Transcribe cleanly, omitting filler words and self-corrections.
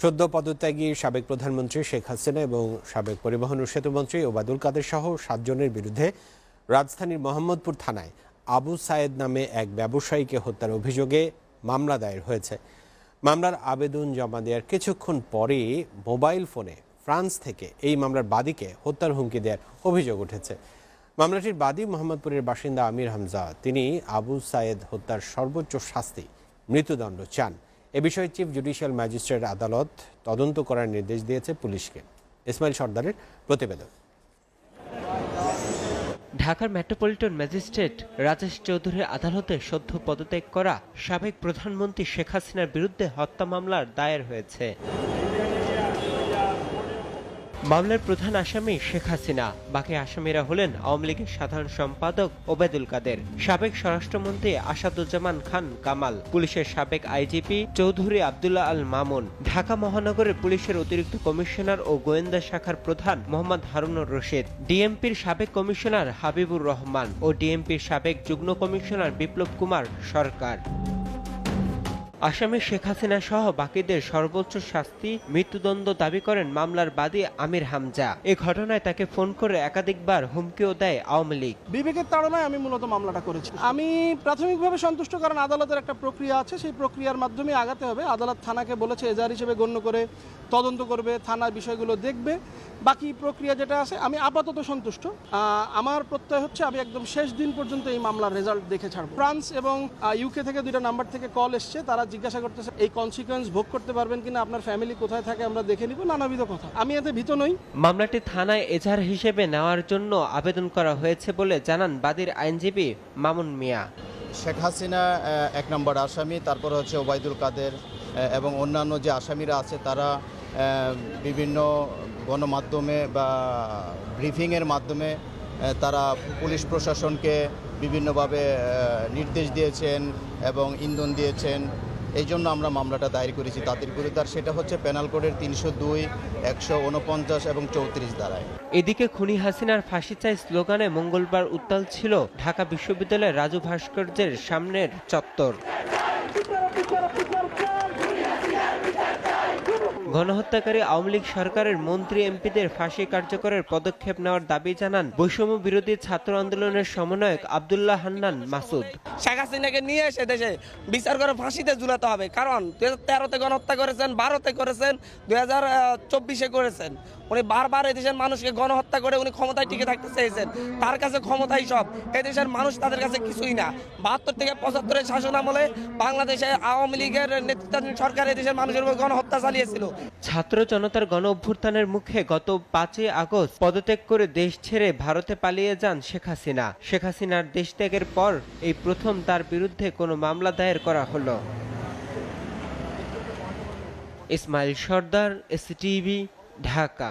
সদ্য পদত্যাগী সাবেক প্রধানমন্ত্রী শেখ হাসিনা এবং সাবেক পরিবহন ও সেতুমন্ত্রী ওবায়দুল কাদের সহ 7 জনের বিরুদ্ধে রাজধানীর মোহাম্মদপুর থানায় আবু সায়েদ নামে এক ব্যবসায়ীকে হত্যার অভিযোগে মামলা দায়ের হয়েছে। মামলার আবেদন জমা দেওয়ার কিছুক্ষণ পরেই মোবাইল ফোনে ফ্রান্স থেকে এই মামলার বাদীকে হত্যার হুমকি দেওয়ার অভিযোগ উঠেছে। মামলাটির বাদী মোহাম্মদপুরের বাসিন্দা আমির হামজা, তিনি আবু সায়েদ হত্যার সর্বোচ্চ শাস্তি মৃত্যুদণ্ড চান। এ বিষয়ে চিফ জুডিশিয়াল ম্যাজিস্ট্রেট আদালত তদন্ত করার নির্দেশ দিয়েছে পুলিশকে। ইসমাইল সর্দারের প্রতিবেদন। ঢাকার মেট্রোপলিটন ম্যাজিস্ট্রেট রাজেশ চৌধুরীর আদালতে সদ্য পদত্যাগ করা সাবেক প্রধানমন্ত্রী শেখ হাসিনার বিরুদ্ধে হত্যা মামলার দায়ের হয়েছে। মামলার প্রধান আসামি শেখ হাসিনা, বাকি আসামিরা হলেন আওয়ামী লীগের সাধারণ সম্পাদক ওবায়দুল কাদের, সাবেক স্বরাষ্ট্রমন্ত্রী আসাদুজ্জামান খান কামাল, পুলিশের সাবেক আইজিপি চৌধুরী আব্দুল্লাহ আল মামুন, ঢাকা মহানগরের পুলিশের অতিরিক্ত কমিশনার ও গোয়েন্দা শাখার প্রধান মোহাম্মদ হারুনুর রশিদ, ডিএমপির সাবেক কমিশনার হাবিবুর রহমান ও ডিএমপির সাবেক যুগ্ম কমিশনার বিপ্লব কুমার সরকার। আসামি শেখ হাসিনা সহ বাকিদের সর্বোচ্চ শাস্তি মৃত্যুদণ্ড দাবি করেন মামলার বাদী আমির হামজা। এ ঘটনায় তাকে ফোন করে একাধিকবার হুমকিও দেয় আওয়ামী লীগ। বিবেকের তাড়নায় আমি মূলত মামলাটা করেছি। আমি প্রাথমিকভাবে সন্তুষ্ট, কারণ আদালতের একটা প্রক্রিয়া আছে, সেই প্রক্রিয়ার মাধ্যমে আগাতে হবে। আদালত থানাকে বলেছে এজাহার হিসেবে গণ্য করে তদন্ত করবে, থানার বিষয়গুলো দেখবে। বাকি প্রক্রিয়া যেটা আছে, আমি আপাতত সন্তুষ্ট। আমার প্রত্যয় হচ্ছে আমি একদম শেষ দিন পর্যন্ত এই মামলার রেজাল্ট দেখে ছাড়ব। ফ্রান্স এবং ইউকে থেকে 2টা নাম্বার থেকে কল এসছে, তারা জিজ্ঞাসা করতেছে এই কনসিকুয়েন্স ভোগ করতে পারবেন কিনা, আপনার ফ্যামিলি কোথায় থাকে আমরা দেখে নিব, নানাবিধ কথা। আমি এতে ভীত নই। মামলাটি থানায় এজাহার হিসেবে নেওয়ার জন্য আবেদন করা হয়েছে বলে জানান বাদীর আইনজীবী মামুন মিয়া। শেখ হাসিনা 1 নম্বর আসামি, তারপর হচ্ছে ওবায়দুল কাদের এবং অন্যান্য যে আসামিরা আছে তারা বিভিন্ন গণমাধ্যমে বা ব্রিফিংয়ের মাধ্যমে তারা পুলিশ প্রশাসনকে বিভিন্নভাবে নির্দেশ দিয়েছেন এবং ইন্ধন দিয়েছেন। এই জন্য আমরা মামলাটা দায়ের করেছি তাদের বিরুদ্ধে। আর সেটা হচ্ছে পেনাল কোডের 302, 149 এবং 34 ধারায়। এদিকে খুনি হাসিনার ফাঁসি চাই স্লোগানে মঙ্গলবার উত্তাল ছিল ঢাকা বিশ্ববিদ্যালয়ের রাজু ভাস্কর্যের সামনের চত্বর। গণহত্যাকারী আওয়ামী লীগ সরকারের মন্ত্রী এমপিদের ফাঁসি কার্যকরের পদক্ষেপ নেওয়ার দাবি জানান বৈষম্য বিরোধী ছাত্র আন্দোলনের সমন্বয়ক আব্দুল্লাহ হান্নান মাসুদ। শেখ হাসিনাকে নিয়ে এসে দেশে বিচার করে ফাঁসিতে ঝুলাতে হবে, কারণ 2013-তে গণহত্যা করেছেন, 12-তে করেছেন, 2024-এ করেছেন। উনি বারবার এদেশের মানুষকে গণহত্যা করে উনি ক্ষমতায় টিকে থাকতে চেয়েছেন। তার কাছে ক্ষমতাই সব, এদেশের মানুষ তাদের কাছে কিছুই না। 72 থেকে 75-এর শাসন আমলে বাংলাদেশে আওয়ামী লীগের নেতৃত্বাধীন সরকার এদেশের মানুষের উপর গণহত্যা চালিয়েছিল। ছাত্র জনতার গণ অভ্যুত্থানের মুখে গত 5ই আগস্ট পদত্যাগ করে দেশ ছেড়ে ভারতে পালিয়ে যান শেখ হাসিনা। শেখ হাসিনার দেশ ত্যাগের পর এই প্রথম তার বিরুদ্ধে কোনো মামলা দায়ের করা হলো। ইসমাইল সর্দার, এসটিভি, ঢাকা।